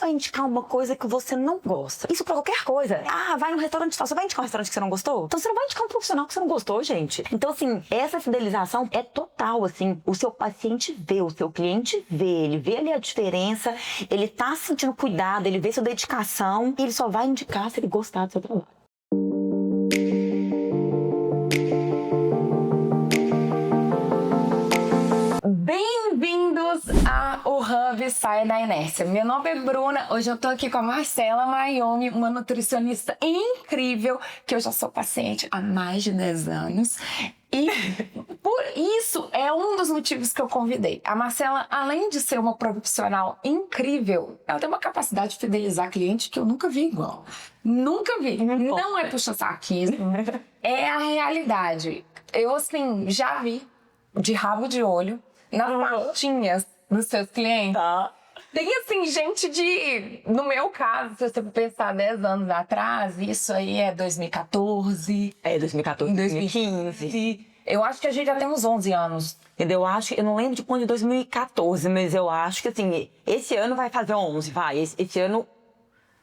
vai indicar uma coisa que você não gosta. Isso pra qualquer coisa. Ah, vai num restaurante tal. Você vai indicar um restaurante que você não gostou? Então você não vai indicar um profissional que você não gostou, gente. Então, assim, essa fidelização é total, assim. O seu paciente vê, o seu cliente vê. Ele vê ali a diferença, ele tá sentindo cuidado, ele vê sua dedicação e ele só vai indicar se ele gostar do seu trabalho. Bem-vindos ao Hub Saia da Inércia. Meu nome é Bruna, hoje eu tô aqui com a Marcela Mayumi, uma nutricionista incrível, que eu já sou paciente há mais de 10 anos. E por isso é um dos motivos que eu convidei. A Marcela, além de ser uma profissional incrível, ela tem uma capacidade de fidelizar cliente que eu nunca vi igual. Nunca vi. Não é puxa-saquismo, é a realidade. Eu, assim, já vi de rabo de olho nas pastinhas dos seus clientes. Tá. Tem, assim, gente de... No meu caso, se você pensar 10 anos atrás, isso aí é 2014. É, 2014, 2015. Eu acho que a gente já tem uns 11 anos. Entendeu? Eu não lembro de quando, de 2014, mas eu acho que, assim, esse ano vai fazer 11, vai. Esse ano...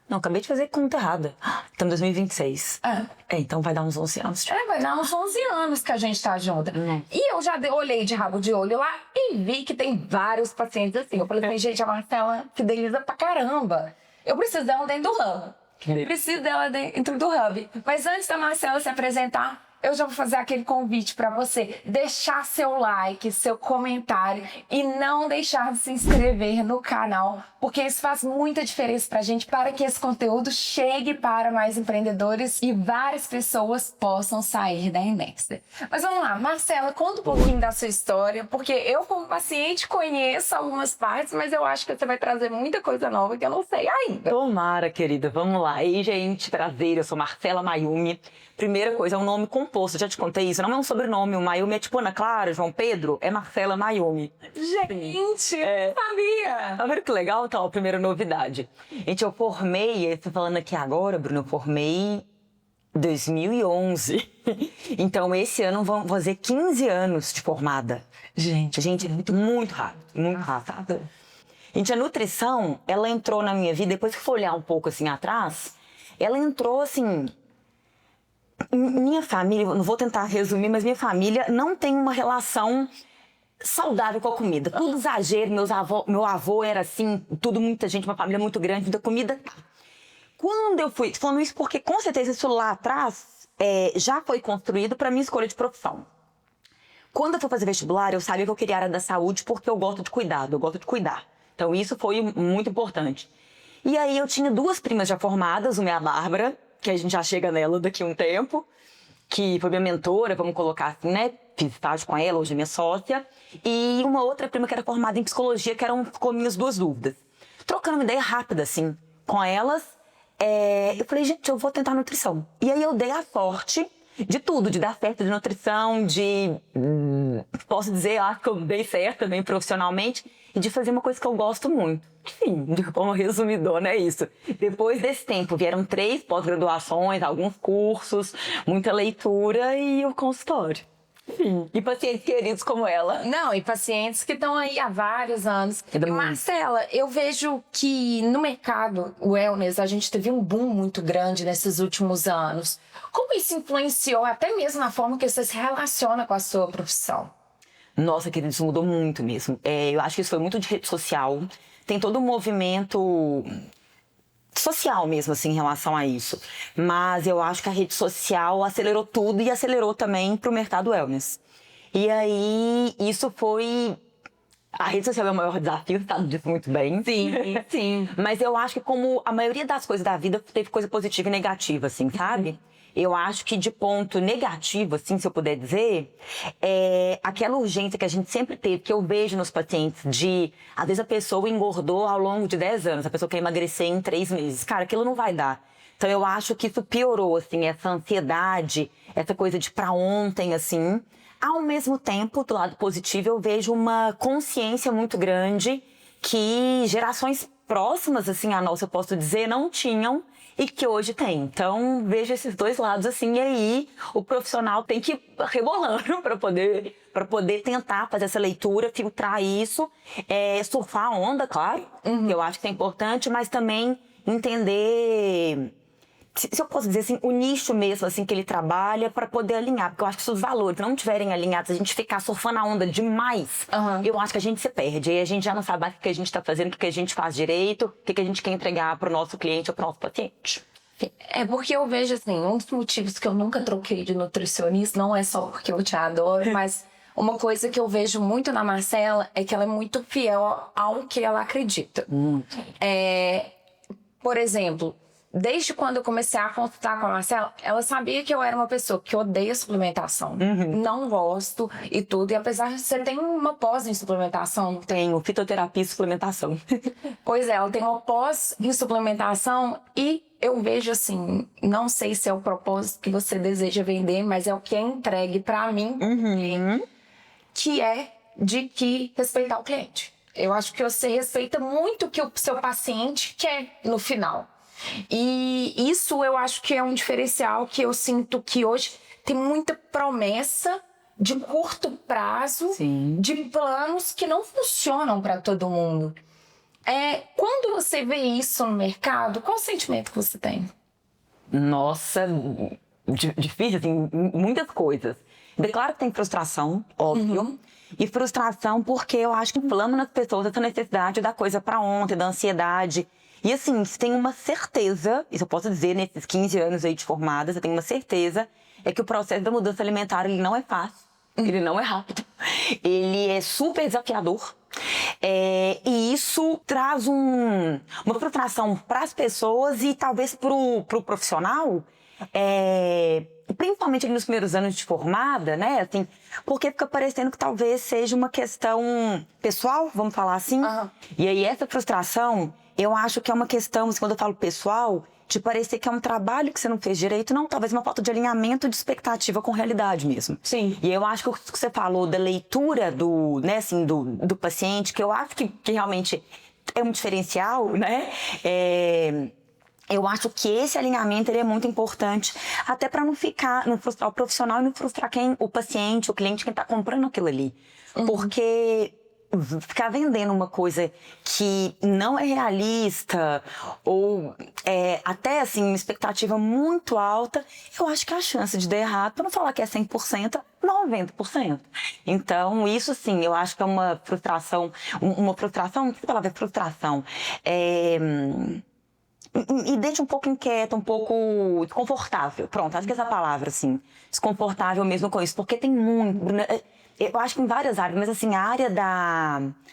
Não, acabei de fazer conta errada. Estamos em 2026. Então vai dar uns 11 anos. Vai dar uns 11 anos que a gente tá junto. E eu já olhei de rabo de olho lá e vi que tem vários pacientes assim. Eu falei assim, gente, a Marcela fideliza pra caramba. Eu preciso dela dentro do Hub. Preciso dela dentro do Hub. Mas antes da Marcela se apresentar, eu já vou fazer aquele convite para você deixar seu like, seu comentário e não deixar de se inscrever no canal, porque isso faz muita diferença pra gente, para que esse conteúdo chegue para mais empreendedores e várias pessoas possam sair da inércia. Mas vamos lá, Marcela, conta um pouquinho da sua história, porque eu como paciente conheço algumas partes, mas eu acho que você vai trazer muita coisa nova que eu não sei ainda. Tomara, querida. Vamos lá. E, gente, prazer. Eu sou Marcela Mayumi. Primeira coisa, é um nome composto. Já te contei isso. Não é um sobrenome. O Mayumi é tipo Ana Clara, João Pedro. É Marcela Mayumi. Gente, eu sabia! Tá vendo que legal? Então, a primeira novidade. Gente, eu formei, tô falando aqui agora, Bruno, eu formei em 2011. Então, esse ano vão fazer 15 anos de formada. Gente, é muito rápido, muito rápido. Gente, a nutrição, ela entrou na minha vida, depois que eu fui olhar um pouco assim atrás, ela entrou assim... Minha família, não vou tentar resumir, mas minha família não tem uma relação saudável com a comida. Tudo exagero, meu avô era assim, muita gente, uma família muito grande, da comida. Quando eu fui, falando isso porque com certeza isso lá atrás já foi construído para minha escolha de profissão. Quando eu fui fazer vestibular, eu sabia que eu queria a área da saúde porque eu gosto de cuidado, eu gosto de cuidar. Então isso foi muito importante. E aí eu tinha 2 primas já formadas, uma é a Bárbara, que a gente já chega nela daqui a um tempo, que foi minha mentora, vamos colocar assim, né? Fiz estágio com ela, hoje é minha sócia. E uma outra prima que era formada em psicologia, que eram com minhas 2 dúvidas. Trocando uma ideia rápida, assim, com elas, eu falei, gente, eu vou tentar nutrição. E aí eu dei a sorte de tudo, de dar certo de nutrição, posso dizer, acho que eu dei certo também profissionalmente, e de fazer uma coisa que eu gosto muito. Enfim, de forma resumidona, é isso. Depois desse tempo, vieram 3 pós-graduações, alguns cursos, muita leitura e o consultório. Enfim, e pacientes queridos como ela. Não, e pacientes que estão aí há vários anos. Marcela, eu vejo que no mercado wellness a gente teve um boom muito grande nesses últimos anos. Como isso influenciou até mesmo na forma que você se relaciona com a sua profissão? Nossa, querida, isso mudou muito mesmo. Eu acho que isso foi muito de rede social. Tem todo um movimento social mesmo, assim, em relação a isso. Mas eu acho que a rede social acelerou tudo e acelerou também pro mercado wellness. E aí, isso foi... A rede social é o maior desafio, você sabe disso muito bem. Sim, sim. Mas eu acho que como a maioria das coisas da vida teve coisa positiva e negativa, assim, sabe? Eu acho que de ponto negativo, assim, se eu puder dizer, aquela urgência que a gente sempre teve, que eu vejo nos pacientes de, às vezes a pessoa engordou ao longo de 10 anos, a pessoa quer emagrecer em 3 meses. Cara, aquilo não vai dar. Então eu acho que isso piorou, assim, essa ansiedade, essa coisa de pra ontem, assim. Ao mesmo tempo, do lado positivo, eu vejo uma consciência muito grande que gerações próximas, assim, a nossa, eu posso dizer, não tinham e que hoje tem. Então, vejo esses dois lados, assim, e aí o profissional tem que ir rebolando para poder tentar fazer essa leitura, filtrar isso, surfar a onda, claro, que eu acho que é importante, mas também entender, se eu posso dizer assim, o nicho mesmo assim que ele trabalha para poder alinhar, porque eu acho que se os valores não estiverem alinhados, a gente ficar surfando a onda demais, eu acho que a gente se perde, aí a gente já não sabe mais o que a gente está fazendo, o que a gente faz direito, o que a gente quer entregar para o nosso cliente ou para o nosso paciente. É porque eu vejo assim, um dos motivos que eu nunca troquei de nutricionista, não é só porque eu te adoro, mas uma coisa que eu vejo muito na Marcela é que ela é muito fiel ao que ela acredita. Por exemplo, desde quando eu comecei a consultar com a Marcela, ela sabia que eu era uma pessoa que odeia suplementação. Não gosto e tudo. E apesar de você ter uma pós em suplementação. Tenho fitoterapia e suplementação. Pois é, ela tem uma pós em suplementação e eu vejo assim, não sei se é o propósito que você deseja vender, mas é o que é entregue pra mim, que é de que respeitar o cliente. Eu acho que você respeita muito o que o seu paciente quer no final. E isso eu acho que é um diferencial que eu sinto que hoje tem muita promessa de curto prazo, de planos que não funcionam para todo mundo. Quando você vê isso no mercado, qual o sentimento que você tem? Nossa, difícil, assim, muitas coisas. Claro que tem frustração, óbvio. E frustração porque eu acho que inflama nas pessoas essa necessidade da coisa pra ontem, da ansiedade. E assim, você tem uma certeza, isso eu posso dizer nesses 15 anos aí de formada, você tem uma certeza, é que o processo da mudança alimentar, ele não é fácil, ele não é rápido, ele é super desafiador. E isso traz uma frustração para as pessoas e talvez pro profissional, principalmente nos primeiros anos de formada, né? Assim, porque fica parecendo que talvez seja uma questão pessoal, vamos falar assim. E aí essa frustração, eu acho que é uma questão, assim, quando eu falo pessoal, de parecer que é um trabalho que você não fez direito, não, talvez uma falta de alinhamento de expectativa com realidade mesmo. Sim. E eu acho que o que você falou da leitura do paciente, que eu acho que realmente é um diferencial, né? Eu acho que esse alinhamento ele é muito importante, até para não frustrar o profissional e não frustrar o paciente, o cliente, quem está comprando aquilo ali. Porque ficar vendendo uma coisa que não é realista ou até assim uma expectativa muito alta, eu acho que a chance de dar errado, para não falar que é 100%, 90%. Então, isso sim, eu acho que é uma frustração, não sei falar frustração, e deixa um pouco inquieta, um pouco desconfortável. Pronto, acho que essa palavra, assim, desconfortável mesmo com isso, porque tem muito, eu acho que em várias áreas, mas assim, a área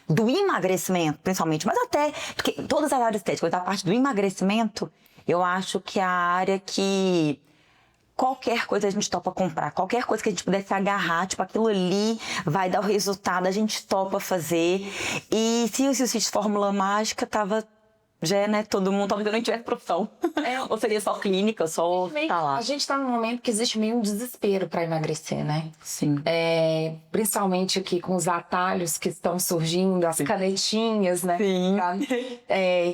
do emagrecimento, principalmente, mas até, porque todas as áreas estéticas, a parte do emagrecimento, eu acho que é a área que qualquer coisa a gente topa comprar, qualquer coisa que a gente pudesse agarrar, tipo, aquilo ali vai dar o resultado, a gente topa fazer. E se existisse fórmula mágica, né, todo mundo talvez não tivesse profissão. Ou seria só clínica, só tá lá. A gente tá num momento que existe meio um desespero para emagrecer, né? Sim. Principalmente aqui com os atalhos que estão surgindo, as canetinhas, né? Sim.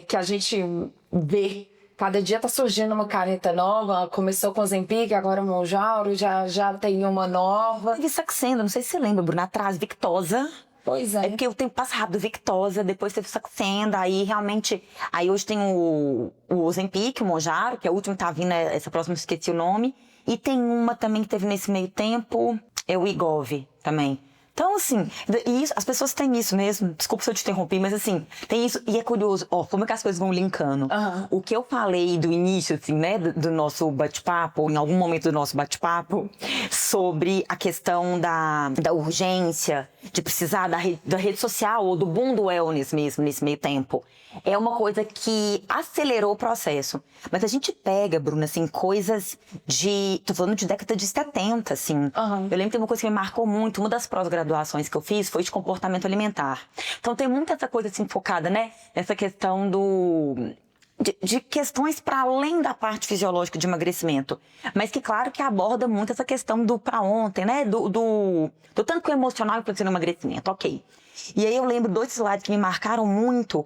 Que a gente vê. Cada dia tá surgindo uma caneta nova. Começou com o Ozempic, agora o Mounjaro, já tem uma nova. Teve Saxenda, não sei se você lembra, Bruna, atrás, Victosa. Pois é. É porque o tempo passa rápido, Victosa, depois teve Saxenda, aí realmente... Aí hoje tem o Ozempic, o Mounjaro, que é o último que tá vindo, essa próxima eu esqueci o nome. E tem uma também que teve nesse meio tempo, é o Wegovy também. Então, assim, as pessoas têm isso mesmo. Desculpa se eu te interrompi, mas assim, tem isso. E é curioso, como é que as coisas vão linkando. O que eu falei do início, assim, né, do nosso bate-papo, ou em algum momento do nosso bate-papo, sobre a questão da urgência, de precisar da rede social, ou do boom do wellness mesmo, nesse meio tempo. É uma coisa que acelerou o processo. Mas a gente pega, Bruna, assim, coisas tô falando de década de 70, assim. Eu lembro que tem uma coisa que me marcou muito, uma das pós-graduações que eu fiz foi de comportamento alimentar. Então tem muita essa coisa, assim, focada, né, nessa questão de questões para além da parte fisiológica de emagrecimento. Mas que, claro, que aborda muito essa questão do pra ontem, né, do tanto que o emocional influencia no emagrecimento, ok. E aí eu lembro 2 slides que me marcaram muito.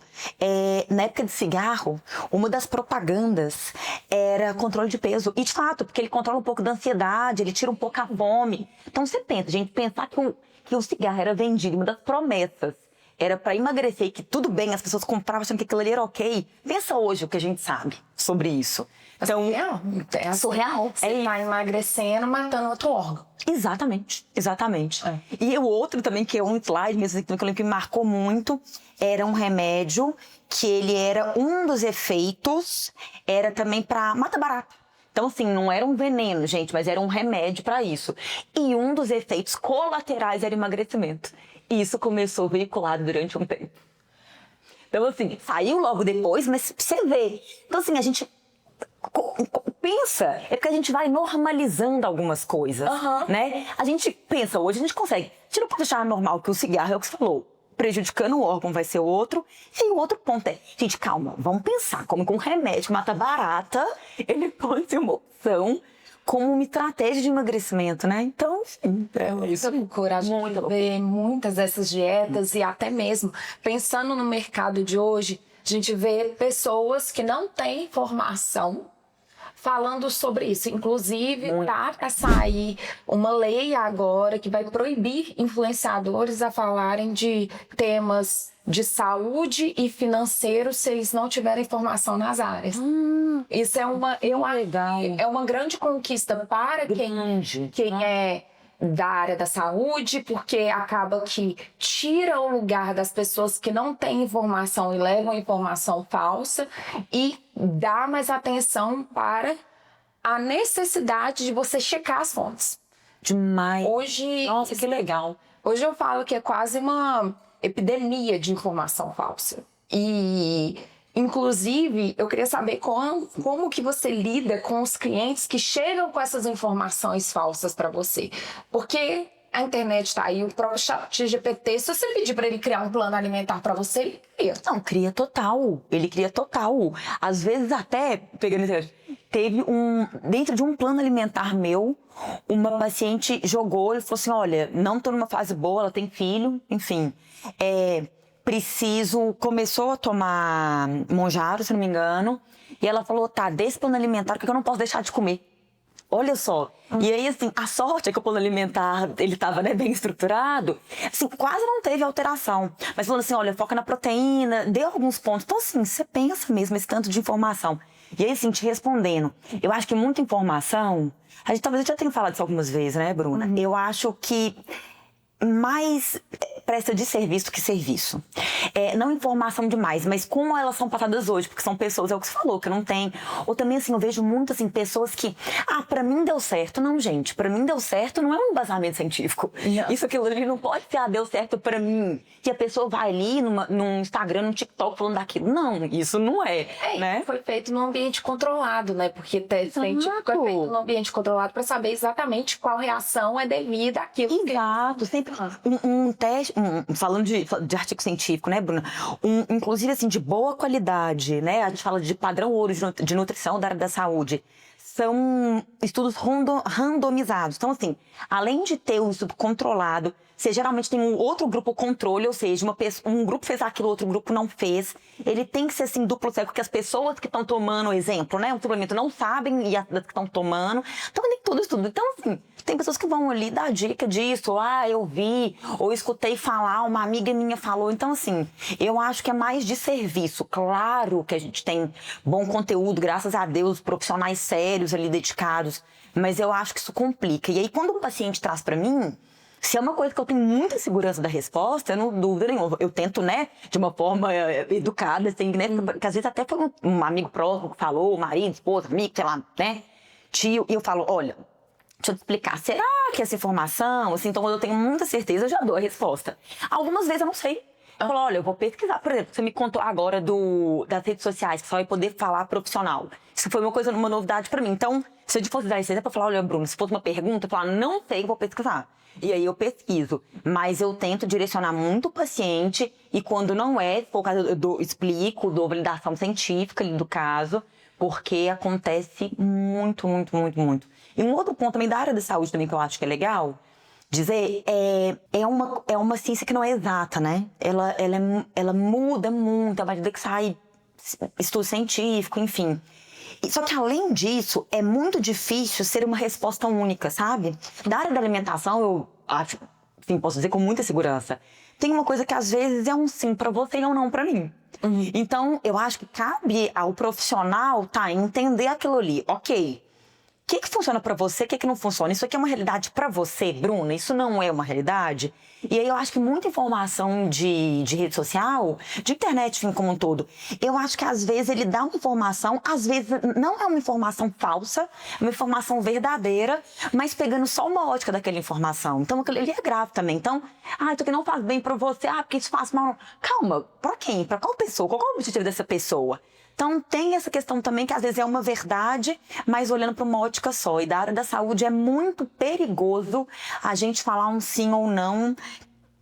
Na época de cigarro, uma das propagandas era controle de peso. E de fato, porque ele controla um pouco da ansiedade, ele tira um pouco a fome. Então você pensa, gente, pensar que o cigarro era vendido, uma das promessas era para emagrecer e que tudo bem, as pessoas compravam achando que aquilo ali era ok. Pensa hoje o que a gente sabe sobre isso. Então, é surreal. Você tá emagrecendo, matando outro órgão. Exatamente. E o outro também, que é um slide mesmo, que eu lembro que me marcou muito, era um remédio que ele era um dos efeitos, era também para mata barata. Então, assim, não era um veneno, gente, mas era um remédio para isso. E um dos efeitos colaterais era emagrecimento. E isso começou veiculado durante um tempo. Então, assim, saiu logo depois, mas você vê. Então, assim, a gente pensa, é porque a gente vai normalizando algumas coisas, né? A gente pensa hoje, a gente consegue. A gente não pode achar normal que o cigarro é o que você falou. Prejudicando o órgão vai ser outro. E o outro ponto é, gente, calma, vamos pensar como que um remédio que mata barata, ele pode ser uma opção como uma estratégia de emagrecimento, né? Então, enfim, é isso. A gente vê muitas dessas dietas e até mesmo pensando no mercado de hoje, a gente vê pessoas que não têm formação falando sobre isso. Inclusive, tá para sair uma lei agora que vai proibir influenciadores a falarem de temas de saúde e financeiro se eles não tiverem formação nas áreas. Isso é uma grande conquista para quem é da área da saúde, porque acaba que tira o lugar das pessoas que não têm informação e levam informação falsa e dá mais atenção para a necessidade de você checar as fontes. Demais. Nossa, que legal. Hoje eu falo que é quase uma epidemia de informação falsa. E, inclusive, eu queria saber como que você lida com os clientes que chegam com essas informações falsas para você. Porque a internet está aí, o próprio ChatGPT, se você pedir para ele criar um plano alimentar para você, ele cria. Não, cria total. Ele cria total. Às vezes até, teve dentro de um plano alimentar meu, uma paciente jogou e falou assim, olha, não tô numa fase boa, ela tem filho, enfim, começou a tomar Monjaro, se não me engano, e ela falou, tá, desse plano alimentar, o que eu não posso deixar de comer? Olha só. E aí, assim, a sorte é que o plano alimentar, ele tava, né, bem estruturado, assim, quase não teve alteração. Mas falando assim, olha, foca na proteína, deu alguns pontos. Então, assim, você pensa mesmo esse tanto de informação. E aí, assim, te respondendo, eu acho que muita informação, talvez eu já tenha falado isso algumas vezes, né, Bruna? Eu acho que mais presta de serviço que serviço. Não informação demais, mas como elas são passadas hoje, porque são pessoas, é o que você falou, que não tem. Ou também, assim, eu vejo muito, assim, pessoas que, pra mim deu certo. Não, gente, pra mim deu certo não é um embasamento científico. Isso, aquilo ali não pode ser, deu certo pra mim. Que a pessoa vai ali num Instagram, num TikTok falando daquilo. Não, isso não é, né? Foi feito num ambiente controlado, né? Porque científico é feito num ambiente controlado pra saber exatamente qual reação é devida àquilo. Exato, sempre um teste, falando de artigo científico, né, Bruna? Inclusive, assim, de boa qualidade, né? A gente fala de padrão ouro de nutrição da área da saúde. São estudos randomizados. Então, assim, além de ter o estudo controlado, você geralmente tem um outro grupo controle, ou seja, um grupo fez aquilo, outro grupo não fez. Ele tem que ser, assim, duplo cego, porque as pessoas que estão tomando, exemplo, né, um suplemento não sabem e as que estão tomando. Então, tem todo estudo. Então, assim, tem pessoas que vão ali dar dica disso, eu vi, ou escutei falar, uma amiga minha falou. Então, assim, eu acho que é mais de serviço. Claro que a gente tem bom conteúdo, graças a Deus, profissionais sérios ali dedicados, mas eu acho que isso complica. E aí, quando o paciente traz pra mim, se é uma coisa que eu tenho muita segurança da resposta, eu não dúvida nenhuma. Eu tento, né, de uma forma educada, assim, né, porque às vezes até foi um amigo próximo que falou, marido, esposa, amigo, sei lá, né, tio, e eu falo, olha, deixa eu te explicar, será que essa informação, assim, então quando eu tenho muita certeza, eu já dou a resposta. Algumas vezes eu não sei. Eu falo, olha, eu vou pesquisar, por exemplo, você me contou agora das redes sociais, que só vai poder falar profissional. Isso foi uma novidade pra mim. Então, se eu fosse dar esse exemplo, eu falar, olha, Bruno, se fosse uma pergunta, eu falar, não sei, vou pesquisar. E aí eu pesquiso. Mas eu tento direcionar muito o paciente e quando não é, por causa eu explico, dou validação científica do caso, porque acontece muito, muito, muito, muito. E um outro ponto também da área da saúde também que eu acho que é legal, dizer, é uma ciência que não é exata, né? Ela muda muito, vai ter que sair estudo científico, enfim. Só que, além disso, é muito difícil ser uma resposta única, sabe? Da área da alimentação, eu acho, assim, posso dizer com muita segurança, tem uma coisa que às vezes é um sim pra você e um não pra mim. Então, eu acho que cabe ao profissional, entender aquilo ali. Ok, o que funciona pra você, o que não funciona? Isso aqui é uma realidade pra você, Bruna? Isso não é uma realidade? E aí eu acho que muita informação de rede social, de internet, enfim, como um todo, eu acho que às vezes ele dá uma informação, às vezes não é uma informação falsa, é uma informação verdadeira, mas pegando só uma ótica daquela informação. Então aquilo ali é grave também. Então, isso aqui não faz bem pra você, porque isso faz mal. Calma, pra quem? Pra qual pessoa? Qual é o objetivo dessa pessoa? Então, tem essa questão também que às vezes é uma verdade, mas olhando para uma ótica só. E da área da saúde é muito perigoso a gente falar um sim ou não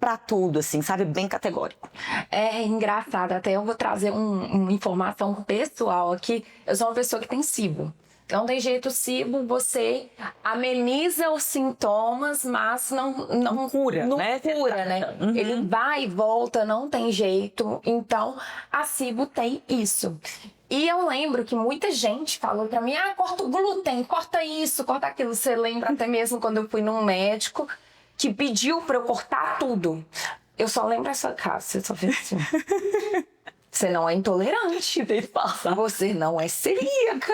para tudo, assim, sabe? Bem categórico. É engraçado, até eu vou trazer uma informação pessoal aqui. Eu sou uma pessoa que tem SIBO. Não tem jeito, o SIBO, você ameniza os sintomas, mas não cura, não né? cura, né? Ele vai e volta, não tem jeito. Então, a SIBO tem isso. E eu lembro que muita gente falou pra mim, corta o glúten, corta isso, corta aquilo. Você lembra até mesmo quando eu fui num médico que pediu pra eu cortar tudo. Eu só lembro essa cara, você só fez assim. Você não é intolerante, você não é celíaca.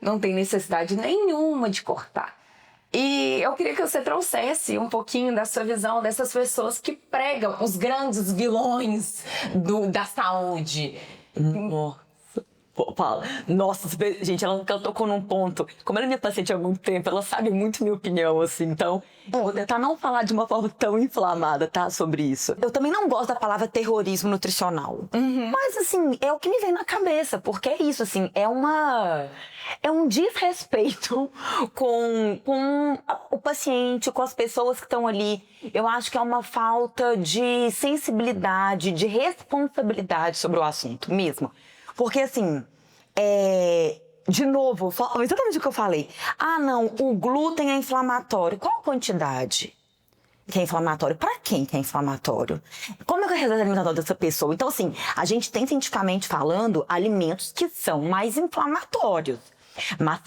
Não tem necessidade nenhuma de cortar. E eu queria que você trouxesse um pouquinho da sua visão dessas pessoas que pregam os grandes vilões da saúde. Nossa, gente, ela tocou num ponto. Como ela é minha paciente há muito tempo, ela sabe muito minha opinião, assim. Então, vou tentar não falar de uma forma tão inflamada, sobre isso. Eu também não gosto da palavra terrorismo nutricional. Mas, assim, é o que me vem na cabeça. Porque é isso, assim, é um desrespeito com o paciente, com as pessoas que estão ali. Eu acho que é uma falta de sensibilidade, de responsabilidade sobre o assunto mesmo. Porque, assim, de novo, exatamente o que eu falei. Não, o glúten é inflamatório. Qual a quantidade que é inflamatório? Para quem que é inflamatório? Como é que é a reserva alimentatória dessa pessoa? Então, assim, a gente tem, cientificamente falando, alimentos que são mais inflamatórios. Mas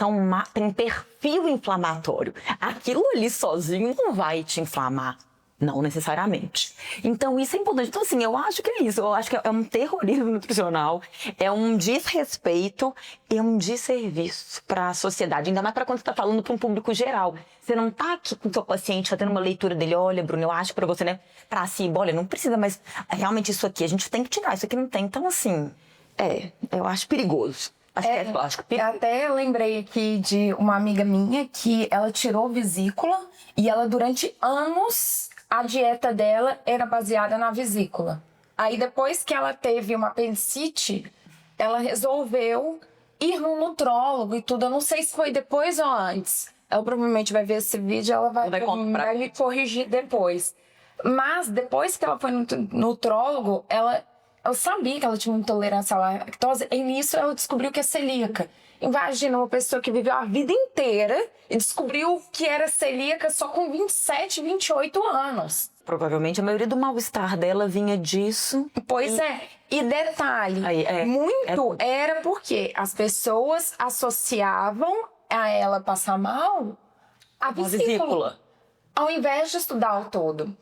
tem perfil inflamatório. Aquilo ali sozinho não vai te inflamar. Não necessariamente. Então, isso é importante. Então, assim, eu acho que é isso. Eu acho que é um terrorismo nutricional, é um desrespeito e um desserviço para a sociedade. Ainda mais para quando você está falando para um público geral. Você não está aqui com o seu paciente fazendo uma leitura dele. Olha, Bruno, eu acho para você, né? Para si, olha, não precisa, mas realmente isso aqui a gente tem que tirar. Isso aqui não tem. Então, assim, eu acho perigoso. Acho que eu até lembrei aqui de uma amiga minha que ela tirou vesícula e ela, durante anos, a dieta dela era baseada na vesícula. Aí, depois que ela teve uma apendicite, ela resolveu ir no nutrólogo e tudo. Eu não sei se foi depois ou antes. Ela provavelmente vai ver esse vídeo e ela vai me corrigir depois. Mas, depois que ela foi no nutrólogo, ela sabia que ela tinha uma intolerância à lactose, e nisso ela descobriu que é celíaca. Imagina uma pessoa que viveu a vida inteira e descobriu que era celíaca só com 27, 28 anos. Provavelmente a maioria do mal-estar dela vinha disso. Pois é. E detalhe, era porque as pessoas associavam a ela passar mal a vesícula, ao invés de estudar o todo.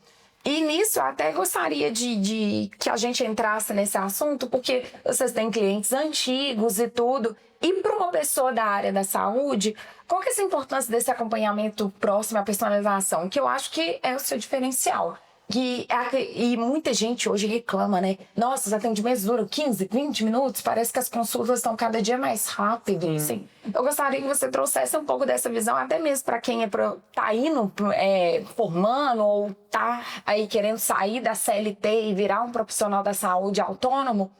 E nisso eu até gostaria de que a gente entrasse nesse assunto, porque vocês têm clientes antigos e tudo. E para uma pessoa da área da saúde, qual que é essa importância desse acompanhamento próximo à personalização? Que eu acho que é o seu diferencial. E muita gente hoje reclama, né? Nossa, os atendimentos duram 15, 20 minutos, parece que as consultas estão cada dia mais rápidas. Assim. Eu gostaria que você trouxesse um pouco dessa visão, até mesmo para quem tá indo formando ou tá aí querendo sair da CLT e virar um profissional da saúde autônomo.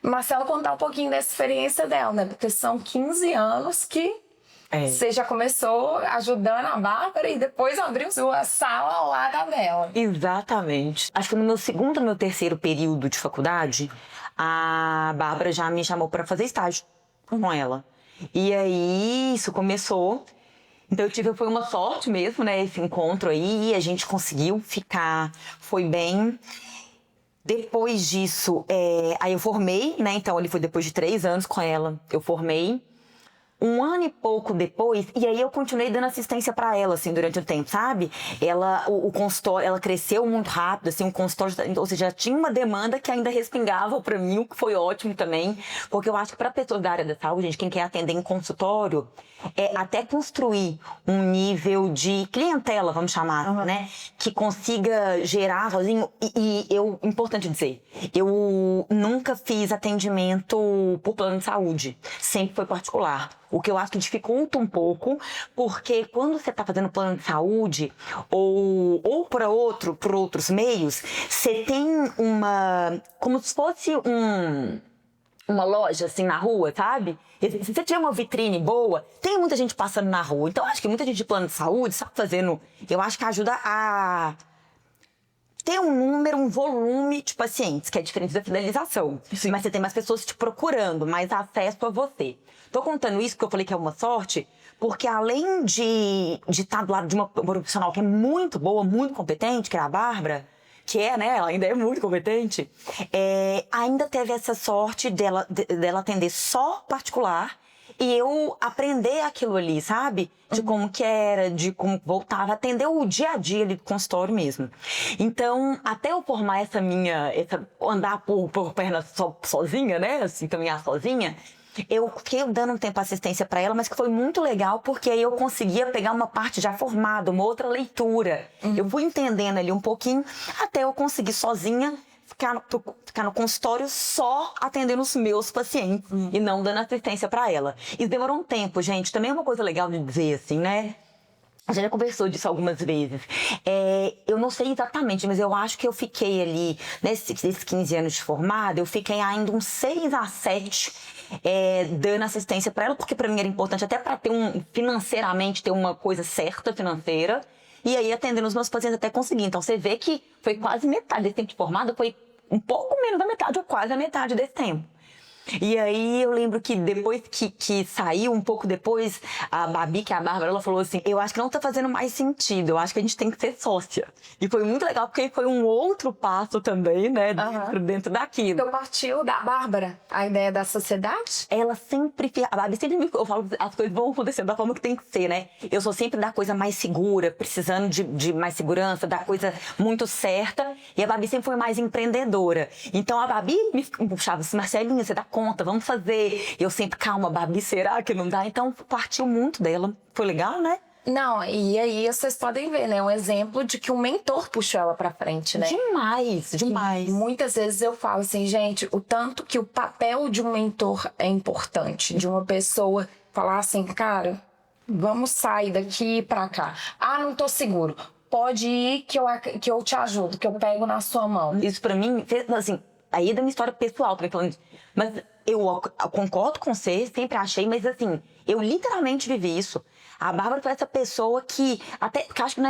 Marcela, contar um pouquinho dessa experiência dela, né? Porque são 15 anos que você já começou ajudando a Bárbara e depois abriu sua sala ao lado dela. Exatamente. Acho que no meu segundo ou meu terceiro período de faculdade, a Bárbara já me chamou para fazer estágio com ela. E aí isso começou. Então foi uma sorte mesmo, né, esse encontro aí, a gente conseguiu ficar, foi bem. Depois disso, aí eu formei, né, então ele foi depois de 3 anos com ela, eu formei. 1 ano e pouco depois, e aí eu continuei dando assistência pra ela, assim, durante o tempo, sabe? O consultório, ela cresceu muito rápido, assim, o consultório, ou seja, já tinha uma demanda que ainda respingava pra mim, o que foi ótimo também, porque eu acho que pra pessoas da área da saúde, gente, quem quer atender em consultório, até construir um nível de clientela, vamos chamar, né? Que consiga gerar sozinho, importante dizer, eu nunca fiz atendimento por plano de saúde, sempre foi particular. O que eu acho que dificulta um pouco, porque quando você está fazendo plano de saúde ou por outros meios, você tem como se fosse uma loja assim na rua, sabe? Se você tiver uma vitrine boa, tem muita gente passando na rua. Então, acho que muita gente de plano de saúde sabe fazendo. Eu acho que ajuda a ter um volume de pacientes, que é diferente da fidelização. Sim. Mas você tem mais pessoas te procurando, mais acesso a você. Tô contando isso porque eu falei que é uma sorte, porque além de estar do lado de uma profissional que é muito boa, muito competente, que é a Bárbara, que né, ela ainda é muito competente, ainda teve essa sorte dela atender só particular e eu aprender aquilo ali, sabe? De como que era, de como voltava a atender o dia a dia ali do consultório mesmo. Então, até eu formar andar por perna sozinha, né? Assim, caminhar sozinha, eu fiquei dando um tempo assistência para ela, mas que foi muito legal, porque aí eu conseguia pegar uma parte já formada, uma outra leitura. Eu fui entendendo ali um pouquinho, até eu conseguir sozinha ficar no consultório só atendendo os meus pacientes e não dando assistência para ela. Isso demorou um tempo, gente. Também é uma coisa legal de dizer, assim, né? A gente já conversou disso algumas vezes. Eu não sei exatamente, mas eu acho que eu fiquei ali, nesses 15 anos de formada, eu fiquei ainda uns 6 a 7 dando assistência para ela, porque para mim era importante até para ter financeiramente ter uma coisa certa financeira. E aí, atendendo os meus pacientes até conseguir. Então, você vê que foi quase metade desse tempo de formada, foi um pouco menos da metade, ou quase a metade desse tempo. E aí, eu lembro que depois que saiu, um pouco depois, a Babi, que é a Bárbara, ela falou assim, eu acho que não tá fazendo mais sentido, eu acho que a gente tem que ser sócia. E foi muito legal, porque foi um outro passo também, né, dentro daquilo. Então, partiu da Bárbara a ideia da sociedade? Ela sempre, a Babi sempre eu falo, as coisas vão acontecendo da forma que tem que ser, né? Eu sou sempre da coisa mais segura, precisando de mais segurança, da coisa muito certa. E a Babi sempre foi mais empreendedora. Então, a Babi me puxava assim, Marcelinha, você dá conta, vamos fazer. Eu sempre, calma, Babi, será que não dá? Então, partiu muito dela. Foi legal, né? Não, e aí vocês podem ver, né? Um exemplo de que um mentor puxou ela pra frente, né? Demais, demais. E muitas vezes eu falo assim, gente, o tanto que o papel de um mentor é importante. De uma pessoa falar assim, cara, vamos sair daqui pra cá. Ah, não tô seguro. Pode ir que eu te ajudo, que eu pego na sua mão. Isso pra mim, assim, aí é da minha história pessoal, também falando. Mas eu concordo com você, sempre achei, mas assim, eu literalmente vivi isso. A Bárbara foi essa pessoa que acho que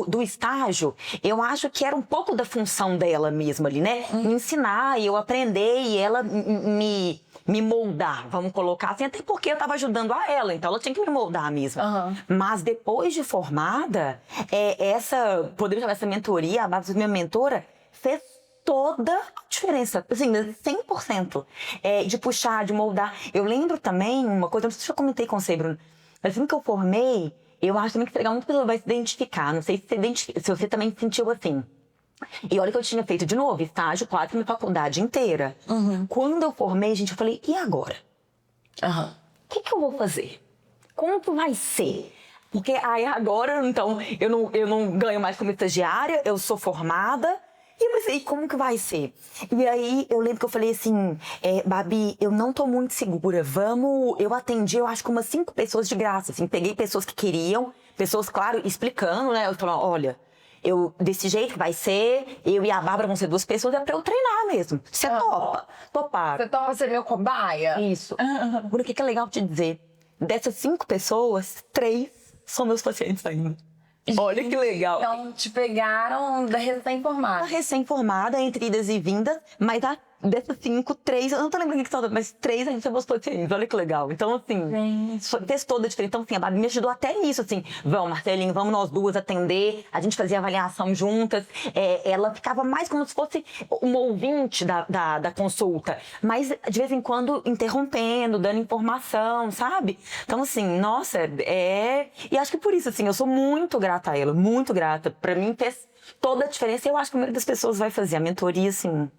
do estágio, eu acho que era um pouco da função dela mesma ali, né? Me ensinar e eu aprender e ela me moldar, vamos colocar assim, até porque eu tava ajudando a ela, então ela tinha que me moldar mesmo. Mas depois de formada, poderia chamar essa mentoria, a Bárbara, minha mentora, fez toda a diferença, assim, 100%. De puxar, de moldar. Eu lembro também uma coisa, não sei se eu comentei com você, Bruno, mas assim que eu formei, eu acho também que legal, muita pessoa vai se identificar. Não sei se você também se sentiu assim. E olha que eu tinha feito, de novo, estágio quase minha faculdade inteira. Quando eu formei, gente, eu falei, e agora? O que eu vou fazer? Como que vai ser? Porque aí agora, então, eu não ganho mais como estagiária, eu sou formada. E eu pensei, como que vai ser? E aí, eu lembro que eu falei assim, Babi, eu não tô muito segura, eu atendi, eu acho que umas 5 pessoas de graça, assim, peguei pessoas que queriam, pessoas, claro, explicando, né, eu falei, olha, desse jeito que vai ser, eu e a Bárbara vão ser 2 pessoas, é pra eu treinar mesmo. Você topa? Topar. Você topa ser meu cobaia? Isso. Por que é legal te dizer, dessas 5 pessoas, 3 são meus pacientes ainda. Olha que legal. Então, te pegaram da recém-formada. Recém-formada, entre idas e vindas, mas dessas 5, 3, eu não tô lembrando que são, mas 3 a gente já gostou de ciência, olha que legal. Então, assim, fez toda a diferença. Então, assim, a Babi me ajudou até nisso, assim, vamos, Marcelinho, vamos nós duas atender, a gente fazia avaliação juntas, ela ficava mais como se fosse uma ouvinte da consulta, mas de vez em quando interrompendo, dando informação, sabe? Então, assim, nossa, e acho que por isso, assim, eu sou muito grata a ela, muito grata. Pra mim fez toda a diferença e eu acho que a maioria das pessoas vai fazer. A mentoria, assim,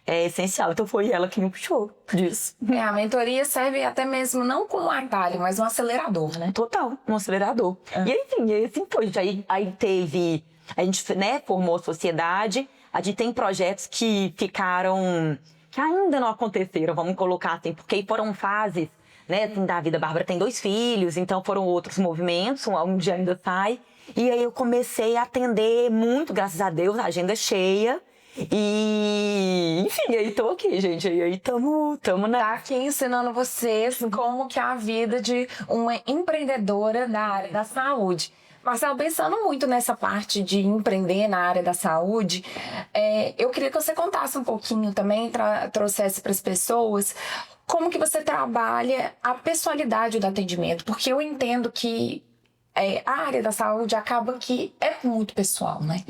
é essencial. Então foi ela que me puxou disso. A mentoria serve até mesmo não como um atalho, mas um acelerador, né? Total, um acelerador. E aí, enfim, assim foi. Aí teve... A gente, né, formou a sociedade. A gente tem projetos que ficaram... que ainda não aconteceram, vamos colocar assim, porque foram fases, né, assim, da vida. A Bárbara tem 2 filhos, então foram outros movimentos, um dia ainda sai. E aí eu comecei a atender muito, graças a Deus, a agenda cheia. E, enfim, aí tô aqui, gente. E aí tamo na... Tá aqui ensinando vocês como que é a vida de uma empreendedora na área da saúde. Marcelo, pensando muito nessa parte de empreender na área da saúde, eu queria que você contasse um pouquinho também, trouxesse para as pessoas como que você trabalha a pessoalidade do atendimento, porque eu entendo que a área da saúde acaba que é muito pessoal, né?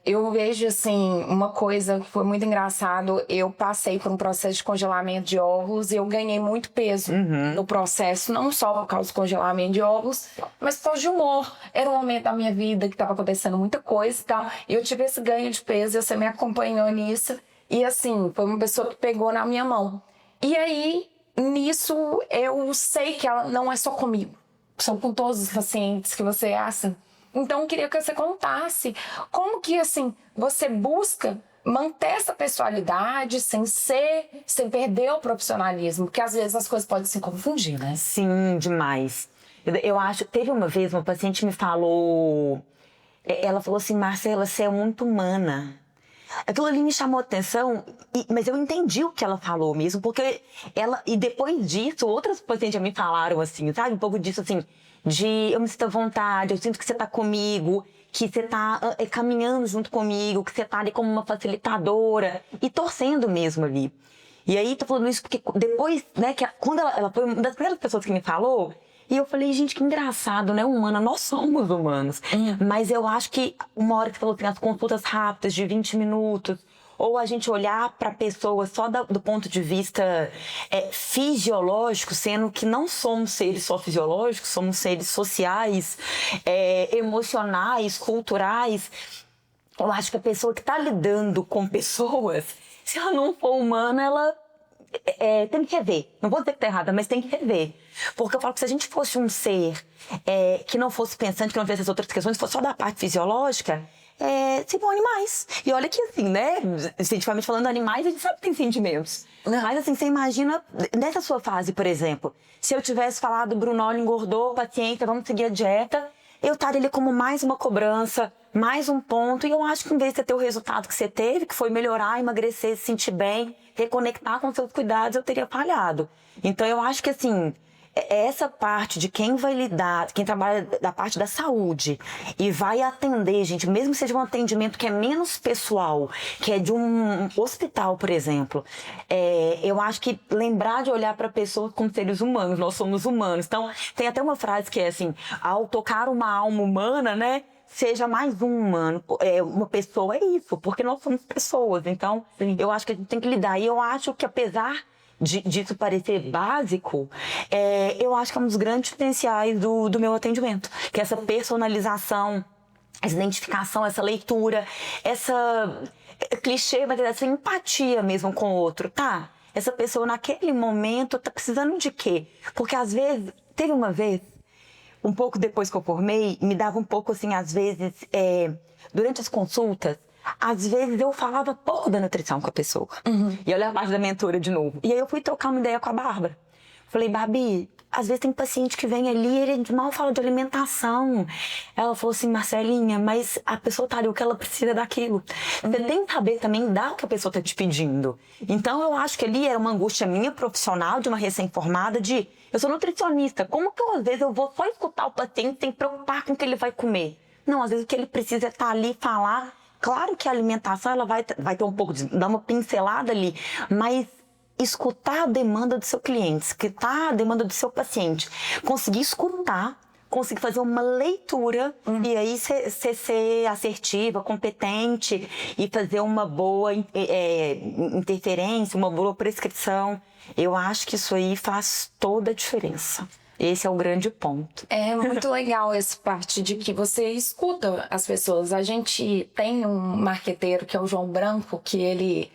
Eu vejo, assim, uma coisa que foi muito engraçado. Eu passei por um processo de congelamento de óvulos e eu ganhei muito peso no processo, não só por causa do congelamento de óvulos, mas por causa de humor. Era um momento da minha vida que estava acontecendo muita coisa e tal. E eu tive esse ganho de peso e você me acompanhou nisso. E, assim, foi uma pessoa que pegou na minha mão. E aí, nisso, eu sei que ela não é só comigo. São com todos os pacientes que você é assim. Então, eu queria que você contasse como que, assim, você busca manter essa pessoalidade sem perder o profissionalismo, porque às vezes as coisas podem se confundir, né? Sim, demais. Eu acho, teve uma vez, uma paciente me falou, ela falou assim, Marcela, você é muito humana. Aquilo ali me chamou a atenção, mas eu entendi o que ela falou mesmo, porque e depois disso, outras pacientes já me falaram assim, sabe? Um pouco disso assim, eu me sinto à vontade, eu sinto que você tá comigo, que você tá caminhando junto comigo, que você tá ali como uma facilitadora e torcendo mesmo ali. E aí, tô falando isso porque depois, né, quando ela foi uma das primeiras pessoas que me falou, e eu falei, gente, que engraçado, né? Humana, nós somos humanos. Mas eu acho que uma hora que você falou assim, as consultas rápidas de 20 minutos, ou a gente olhar para a pessoa só do ponto de vista fisiológico, sendo que não somos seres só fisiológicos, somos seres sociais, emocionais, culturais. Eu acho que a pessoa que está lidando com pessoas, se ela não for humana, ela tem que rever. Não vou dizer que tá errada, mas tem que rever. Porque eu falo que se a gente fosse um ser que não fosse pensante, que não tivesse as outras questões, fosse só da parte fisiológica, seriam animais. E olha que assim, né? Cientificamente falando, animais, a gente sabe que tem sentimentos. Mas assim, você imagina, nessa sua fase, por exemplo, se eu tivesse falado, Brunolli engordou, paciência, vamos seguir a dieta, eu estaria ali como mais uma cobrança, mais um ponto, e eu acho que em vez de você ter o resultado que você teve, que foi melhorar, emagrecer, se sentir bem, reconectar com seus cuidados, eu teria falhado. Então eu acho que assim, essa parte de quem vai lidar, quem trabalha da parte da saúde e vai atender, gente, mesmo que seja um atendimento que é menos pessoal, que é de um hospital, por exemplo, eu acho que lembrar de olhar para pessoas como seres humanos, nós somos humanos. Então, tem até uma frase que é assim, ao tocar uma alma humana, né, seja mais um humano, uma pessoa, é isso, porque nós somos pessoas. Então, eu acho que a gente tem que lidar. E eu acho que apesar disso parecer básico, eu acho que é um dos grandes diferenciais do meu atendimento, que é essa personalização, essa identificação, essa leitura, essa clichê, mas essa empatia mesmo com o outro, tá? Essa pessoa naquele momento tá precisando de quê? Porque às vezes, teve uma vez, um pouco depois que eu formei, me dava um pouco assim, às vezes, durante as consultas, às vezes eu falava pouco da nutrição com a pessoa. E olha a parte da mentora de novo. E aí eu fui trocar uma ideia com a Bárbara. Falei, Babi, às vezes tem paciente que vem ali e ele mal fala de alimentação. Ela falou assim, Marcelinha, mas a pessoa tá ali, o que ela precisa daquilo. Você tem que saber também dar o que a pessoa tá te pedindo. Então eu acho que ali era uma angústia minha profissional, de uma recém-formada, eu sou nutricionista, como que às vezes eu vou só escutar o paciente sem preocupar com o que ele vai comer? Não, às vezes o que ele precisa é estar ali, falar, Claro que a alimentação ela vai ter um pouco de dar uma pincelada ali, mas escutar a demanda do seu cliente, escutar a demanda do seu paciente, conseguir escutar, conseguir fazer uma leitura e aí ser assertiva, competente e fazer uma boa interferência, uma boa prescrição. Eu acho que isso aí faz toda a diferença. Esse é o grande ponto. É muito legal essa parte de que você escuta as pessoas. A gente tem um marqueteiro que é o João Branco, que ele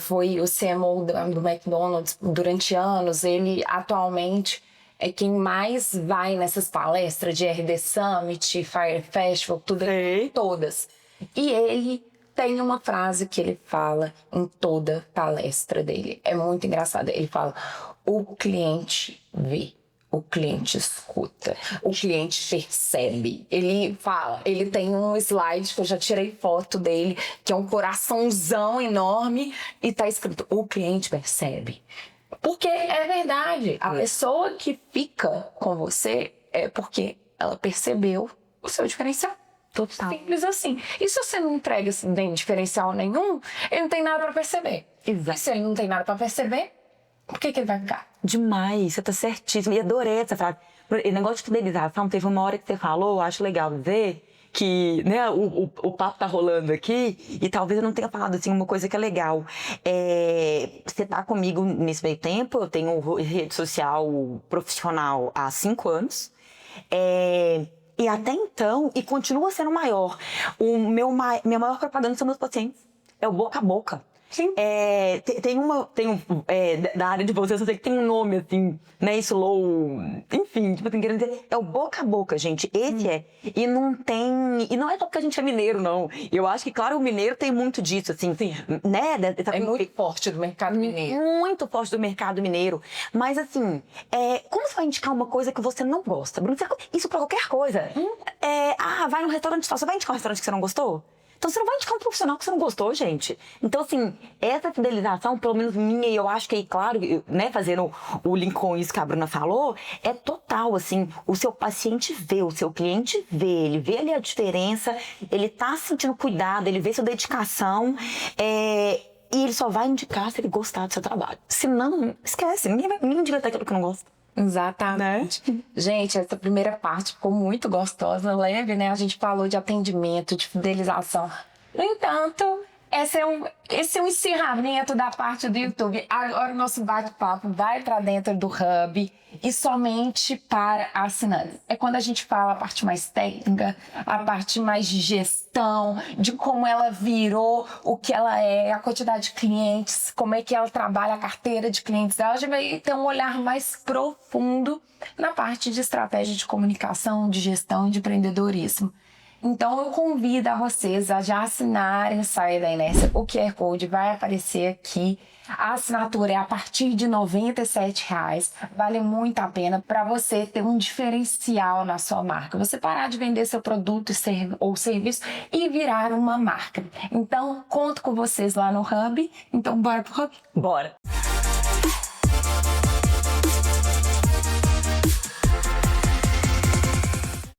foi o CMO do McDonald's durante anos. Ele atualmente é quem mais vai nessas palestras de RD Summit, Fire Festival, todas. E ele tem uma frase que ele fala em toda palestra dele. É muito engraçado. Ele fala: o cliente vê. O cliente escuta, o cliente percebe. Ele fala, ele tem um slide que eu já tirei foto dele, que é um coraçãozão enorme e tá escrito: o cliente percebe. Porque é verdade, a pessoa que fica com você é porque ela percebeu o seu diferencial. Total. Simples assim. E se você não entrega nem diferencial nenhum, ele não tem nada pra perceber. Exato. E se ele não tem nada pra perceber, por que ele vai ficar? Demais, você tá certíssimo. E adorei essa frase. O negócio de fidelização, teve uma hora que você falou, acho legal dizer, que né, o papo tá rolando aqui e talvez eu não tenha falado assim, uma coisa que é legal. Você tá comigo nesse meio tempo, eu tenho rede social profissional há 5 anos. E até então, e continua sendo maior. Minha maior propaganda são meus pacientes. É o boca a boca. Sim. Da área de vocês, eu sei que tem um nome, assim, né, slow, enfim, tipo assim, querendo dizer, é o boca a boca, gente, esse e não é só porque a gente é mineiro, não, eu acho que, claro, o mineiro tem muito disso, assim, Sim. né, É muito forte do mercado mineiro. muito forte do mercado mineiro, mas assim, como você vai indicar uma coisa que você não gosta, Bruno? Isso pra qualquer coisa, vai num restaurante tal, você vai indicar um restaurante que você não gostou? Então, você não vai indicar um profissional que você não gostou, gente. Então, assim, essa fidelização, pelo menos minha, e eu acho que, claro, né, fazendo o link com isso que a Bruna falou, é total, assim, o seu paciente vê, o seu cliente vê, ele vê ali a diferença, ele tá sentindo cuidado, ele vê sua dedicação, e ele só vai indicar se ele gostar do seu trabalho. Se não, esquece, ninguém indica até aquilo que não gosta. Exatamente. Né? Gente, essa primeira parte ficou muito gostosa, leve, né? A gente falou de atendimento, de fidelização. No entanto, esse é um encerramento da parte do YouTube. Agora o nosso bate-papo vai para dentro do Hub e somente para assinantes. É quando a gente fala a parte mais técnica, a parte mais de gestão, de como ela virou, o que ela é, a quantidade de clientes, como é que ela trabalha a carteira de clientes. Ela já vai ter um olhar mais profundo na parte de estratégia de comunicação, de gestão e de empreendedorismo. Então, eu convido a vocês a já assinarem o Saia da Inércia. O QR Code vai aparecer aqui. A assinatura é a partir de R$ 97,00. Vale muito a pena para você ter um diferencial na sua marca. Você parar de vender seu produto ou serviço e virar uma marca. Então, conto com vocês lá no Hub. Então, bora pro Hub? Bora!